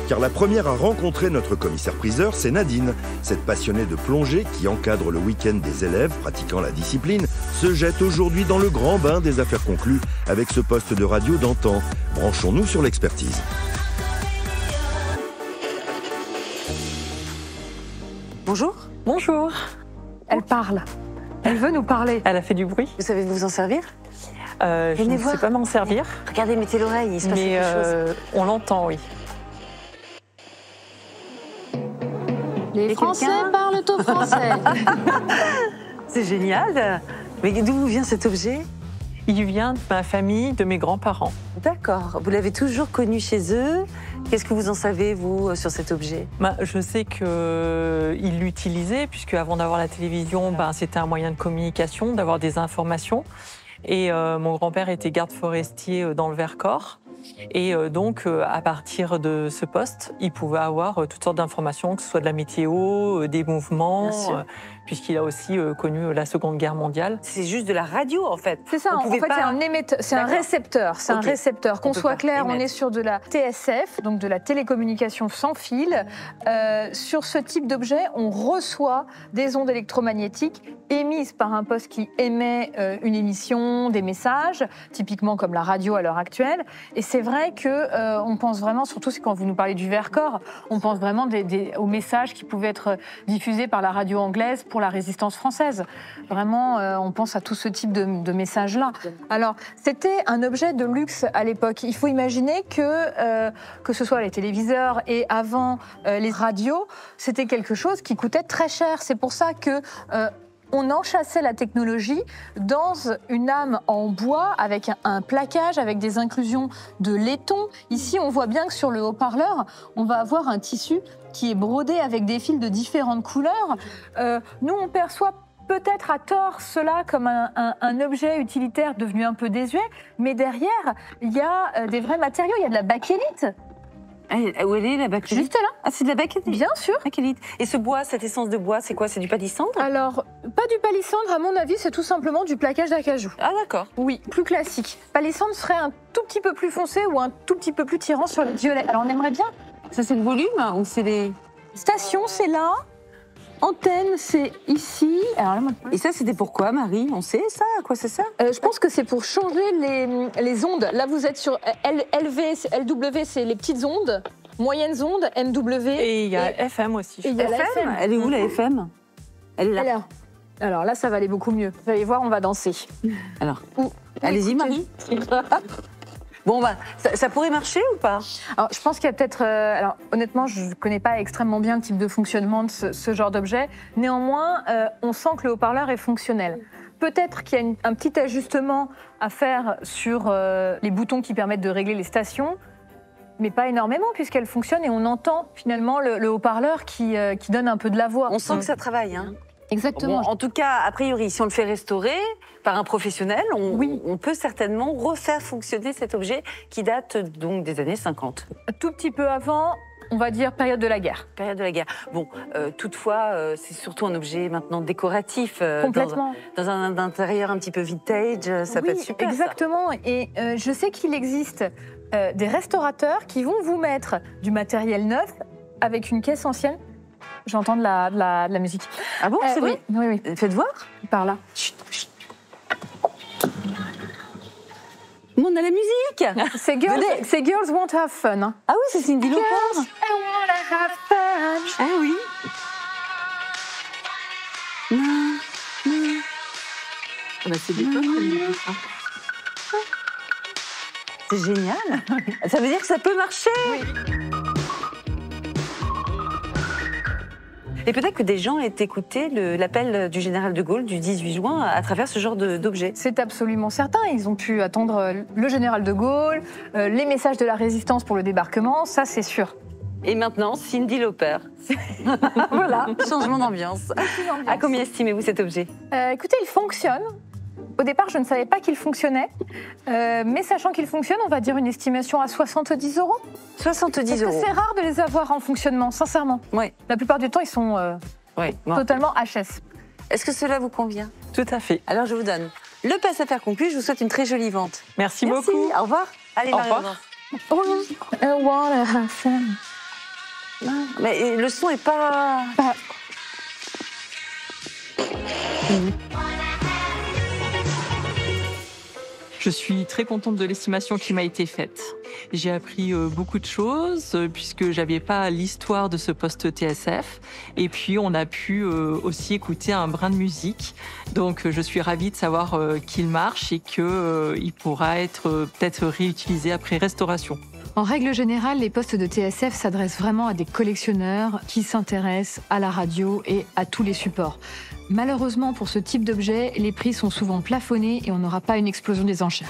Car la première à rencontrer notre commissaire-priseur, c'est Nadine. Cette passionnée de plongée qui encadre le week-end des élèves pratiquant la discipline se jette aujourd'hui dans le grand bain des affaires conclues avec ce poste de radio d'antan. Branchons-nous sur l'expertise. Bonjour. Bonjour. Elle parle. Elle veut nous parler. Elle a fait du bruit. Vous savez vous en servir? Je ne sais pas m'en servir. Regardez, mettez l'oreille, il se passe quelque chose. On l'entend, oui. Les Français parlent au français. C'est génial. Mais d'où vient cet objet? Il vient de ma famille, de mes grands-parents. D'accord. Vous l'avez toujours connu chez eux. Qu'est-ce que vous en savez, vous, sur cet objet? Je sais qu'ils l'utilisaient, puisque avant d'avoir la télévision, c'était un moyen de communication, d'avoir des informations. Et mon grand-père était garde forestier dans le Vercors. Et donc, à partir de ce poste, il pouvait avoir toutes sortes d'informations, que ce soit de la météo, des mouvements, puisqu'il a aussi connu la Seconde Guerre mondiale. C'est juste de la radio, en fait. C'est ça, en fait, c'est un émetteur, c'est un récepteur. C'est un récepteur. Qu'on soit clair, on est sur de la TSF, donc de la télécommunication sans fil. Sur ce type d'objet, on reçoit des ondes électromagnétiques émises par un poste qui émet une émission, des messages, typiquement comme la radio à l'heure actuelle. Et c'est vrai qu'on pense vraiment, surtout quand vous nous parlez du Vercors, on pense vraiment aux messages qui pouvaient être diffusés par la radio anglaise pour la résistance française. Vraiment, on pense à tout ce type de messages-là. Alors, c'était un objet de luxe à l'époque. Il faut imaginer que ce soit les téléviseurs et avant les radios, c'était quelque chose qui coûtait très cher. C'est pour ça que on enchâssait la technologie dans une âme en bois avec un plaquage, avec des inclusions de laiton. Ici, on voit bien que sur le haut-parleur, on va avoir un tissu qui est brodé avec des fils de différentes couleurs. Nous, on perçoit peut-être à tort cela comme un objet utilitaire devenu un peu désuet, mais derrière, il y a des vrais matériaux, il y a de la bakélite. Où elle est, la bakélite? Juste là. Ah, c'est de la bakélite? Bien sûr. Bakélite. Et ce bois, cette essence de bois, c'est quoi? C'est du palissandre? Alors, pas du palissandre, à mon avis, c'est tout simplement du plaquage d'acajou. Ah, d'accord. Oui, plus classique. Palissandre serait un tout petit peu plus foncé ou un tout petit peu plus tirant sur le violet. Alors, on aimerait bien. Ça, c'est le volume ou c'est les... Station, c'est là. Antenne, c'est ici. Alors là, et ça, c'était pourquoi, Marie? On sait ça? À quoi c'est ça? Je pense que c'est pour changer les ondes. Là, vous êtes sur LV, LW, c'est les petites ondes. Moyennes ondes, MW. Et il y a FM aussi. Et il y a la FM. Elle est où, la FM? Elle est là. Alors là, ça va aller beaucoup mieux. Vous allez voir, on va danser. Alors, allez-y, Marie. Bon, ça pourrait marcher ou pas? Alors, je pense qu'il y a peut-être... alors, honnêtement, je ne connais pas extrêmement bien le type de fonctionnement de ce genre d'objet. Néanmoins, on sent que le haut-parleur est fonctionnel. Peut-être qu'il y a un petit ajustement à faire sur les boutons qui permettent de régler les stations, mais pas énormément, puisqu'elle fonctionne et on entend finalement le haut-parleur qui donne un peu de la voix. On sent que ça travaille, hein? Exactement. Bon, en tout cas, a priori, si on le fait restaurer par un professionnel, on peut certainement refaire fonctionner cet objet qui date donc des années 50. Tout petit peu avant, on va dire période de la guerre. Période de la guerre. Bon, toutefois, c'est surtout un objet maintenant décoratif. Complètement. Dans un intérieur un petit peu vintage, ça peut être super. Exactement. Ça. Et je sais qu'il existe des restaurateurs qui vont vous mettre du matériel neuf avec une caisse ancienne. J'entends de la musique. Ah bon, c'est vrai? Oui. Faites voir. Par là. Chut, chut. On a la musique. C'est Girls Want Have Fun. Hein. Ah oui, c'est Cyndi Lauper. Girls wanna have fun. Ah oui. C'est des C'est génial. Ça veut dire que ça peut marcher. Oui. Et peut-être que des gens aient écouté l'appel du général de Gaulle du 18 juin à travers ce genre d'objet. C'est absolument certain. Ils ont pu attendre le général de Gaulle, les messages de la résistance pour le débarquement, ça c'est sûr. Et maintenant, Cyndi Lauper. Voilà. Changement d'ambiance. À combien estimez-vous cet objet? Écoutez, il fonctionne. Au départ, je ne savais pas qu'il fonctionnait. Mais sachant qu'il fonctionne, on va dire une estimation à 70 €. 70 €. Parce que c'est rare de les avoir en fonctionnement, sincèrement. Oui. La plupart du temps, ils sont totalement HS. Est-ce que cela vous convient? Tout à fait. Alors, je vous donne le passe affaires conclu. Je vous souhaite une très jolie vente. Merci beaucoup. Au revoir. Allez, Au Marie. revoir. I wanna have fun. Non, mais le son est pas... Je suis très contente de l'estimation qui m'a été faite. J'ai appris beaucoup de choses puisque j'avais pas l'histoire de ce poste TSF. Et puis on a pu aussi écouter un brin de musique. Donc je suis ravie de savoir qu'il marche et qu'il pourra être peut-être réutilisé après restauration. En règle générale, les postes de TSF s'adressent vraiment à des collectionneurs qui s'intéressent à la radio et à tous les supports. Malheureusement, pour ce type d'objet, les prix sont souvent plafonnés et on n'aura pas une explosion des enchères.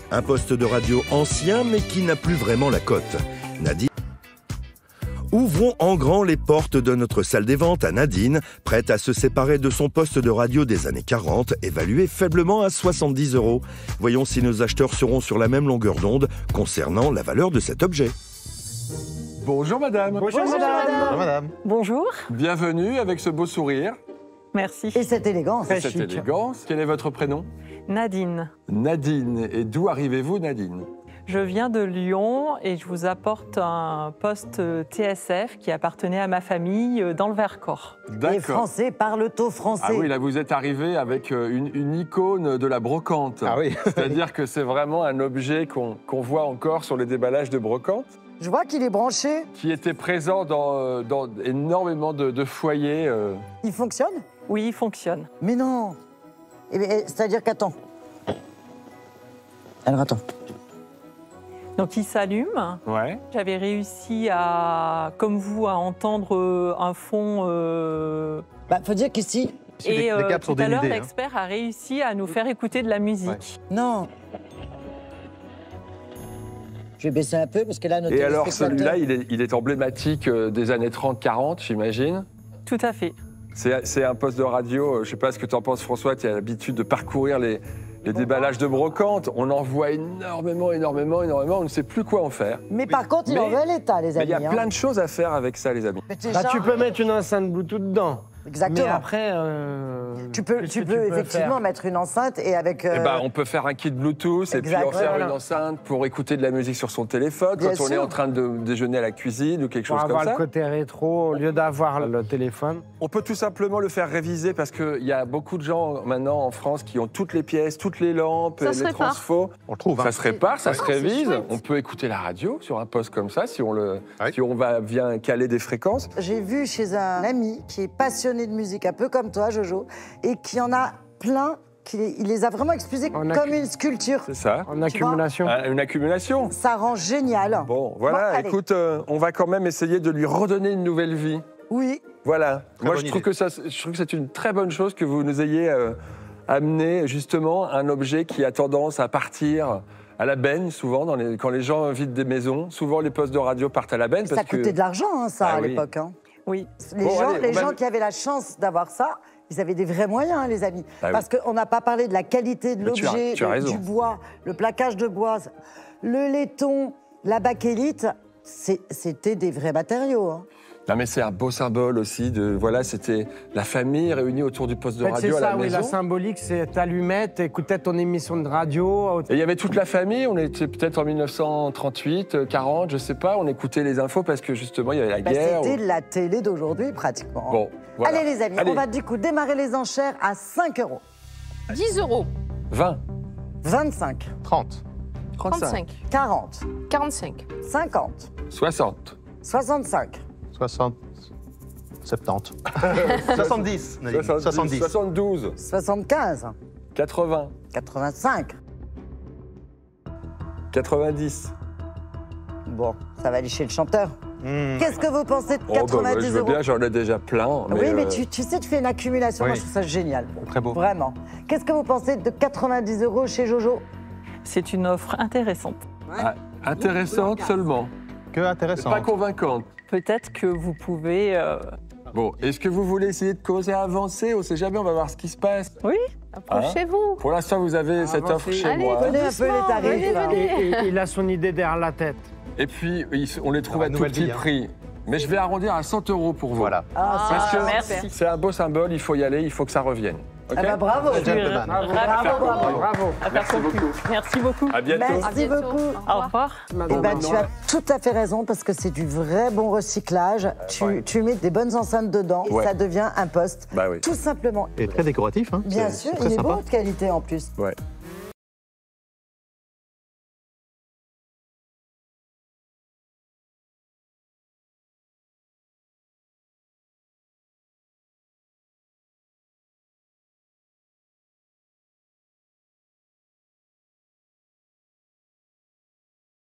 Un poste de radio ancien, mais qui n'a plus vraiment la cote. Nadine. Ouvrons en grand les portes de notre salle des ventes à Nadine, prête à se séparer de son poste de radio des années 40, évalué faiblement à 70 €. Voyons si nos acheteurs seront sur la même longueur d'onde concernant la valeur de cet objet. Bonjour madame. Bonjour madame. Bonjour. Bienvenue avec ce beau sourire Merci. Et cette élégance. et cette élégance. Quel est votre prénom? Nadine. Nadine. Et d'où arrivez-vous, Nadine? Je viens de Lyon et je vous apporte un poste TSF qui appartenait à ma famille dans le Vercors. Les Français parlent au français. Ah oui, là vous êtes arrivé avec une icône de la brocante. Ah oui. C'est-à-dire que c'est vraiment un objet qu'on voit encore sur les déballages de brocante, Je vois qu'il est branché. qui était présent dans énormément de foyers. Il fonctionne? Oui, il fonctionne. Mais non. C'est-à-dire qu'attends. Alors attends. Donc il s'allume. Ouais. J'avais réussi à, comme vous, à entendre un fond. Faut dire qu'ici... Et les câbles sont tout à l'heure, dénudés, hein. l'expert a réussi à nous faire écouter de la musique. Non. Je vais baisser un peu parce que là, nos Et alors téléspectateurs- celui-là, il est emblématique des années 30-40, j'imagine. Tout à fait. C'est un poste de radio, je ne sais pas ce que tu en penses François, tu as l'habitude de parcourir les déballages de brocante. On en voit énormément, on ne sait plus quoi en faire. Mais par contre, il est en bel état, les Mais amis. il y a plein de choses à faire avec ça, les amis. Mais Bah, déjà- tu peux mettre une enceinte Bluetooth dedans. Exactement. Mais après, Tu peux effectivement faire mettre une enceinte et avec... Eh ben, on peut faire un kit Bluetooth et puis en Exact, faire voilà. une enceinte pour écouter de la musique sur son téléphone Bien quand on est sûr. en train de déjeuner à la cuisine ou quelque pour chose comme avoir ça. le côté rétro, au lieu d'avoir le téléphone. On peut tout simplement le faire réviser parce qu'il y a beaucoup de gens maintenant en France qui ont toutes les pièces, toutes les lampes, Ça se les répare. transfos. On le trouve. Ça se répare, ça se révise. chouette. On peut écouter la radio sur un poste comme ça si on, Oui. si on vient caler des fréquences. J'ai vu chez un ami qui est passionné de musique, un peu comme toi, Jojo, et qui en a plein, il les a vraiment exposés En comme une sculpture. C'est ça. En accumulation. Une accumulation. Ça rend génial. Bon, voilà, allez. écoute, on va quand même essayer de lui redonner une nouvelle vie. Oui. Voilà. Moi, bonne je trouve que c'est une très bonne chose que vous nous ayez amené justement un objet qui a tendance à partir à la benne, souvent, quand les gens vident des maisons. Souvent, les postes de radio partent à la benne. Ça parce coûtait que... de l'argent, hein, ça, Ah à oui. l'époque. Hein. Oui. Les Bon, gens, allez, les on va gens le- qui avaient la chance d'avoir ça, ils avaient des vrais moyens, les amis. Ah oui. Parce qu'on n'a pas parlé de la qualité de Mais tu as- l'objet, tu as raison. du bois, le plaquage de bois, le laiton, la bakélite. C'était des vrais matériaux. Hein. Non, mais c'est un beau symbole aussi de, voilà, c'était la famille réunie autour du poste de En fait, radio c'est à la ça, oui, maison. la symbolique, c'est t'allumette, écoutais ton émission de radio. Et il y avait toute la famille, on était peut-être en 1938, 40, je sais pas, on écoutait les infos parce que justement il y avait la Bah, guerre. c'était la télé d'aujourd'hui, pratiquement. Bon, voilà. Allez, les amis, Allez. on va du coup démarrer les enchères à 5 €. 10 €, 20, 25, 30. 35. 40, 45, 50, 60, 65, 60. 70. 70. Nadine. 70. 72, 75, 80, 85. 90. Bon, ça va aller chez le chanteur. Mmh. Qu'est-ce que vous pensez de Oh, bah, 90 je veux €? bien, j'en ai déjà plein. Oui, mais tu sais, tu fais une accumulation. Oui. Moi, je trouve ça génial. Très beau. Vraiment. Qu'est-ce que vous pensez de 90 € chez Jojo? C'est une offre intéressante. Intéressante seulement. Que intéressant. Pas convaincante. Peut-être que vous pouvez... Bon, est-ce que vous voulez essayer de commencer à avancer? On sait jamais, on va voir ce qui se passe. approchez-vous. Pour l'instant, vous avez cette offre chez Allez, moi. Prenez un peu les tarifs. là. Et il a son idée derrière la tête. Et puis, on les trouve Ah, à tout nouvelle petit vie, hein. prix. Mais je vais arrondir à 100 € pour vous. Voilà. Ah, Parce que merci. c'est un beau symbole, il faut y aller, il faut que ça revienne. Ok. Ah bah bravo. Gentleman. Bravo. Affaire conclue. Merci beaucoup. À bientôt. Merci beaucoup. Au revoir. Eh ben, tu as tout à fait raison parce que c'est du vrai bon recyclage. Tu mets des bonnes enceintes dedans et ça devient un poste. Bah oui. Tout simplement. Et très décoratif. Hein. Bien C'est sûr, très il est sympa. beau de qualité en plus. Ouais.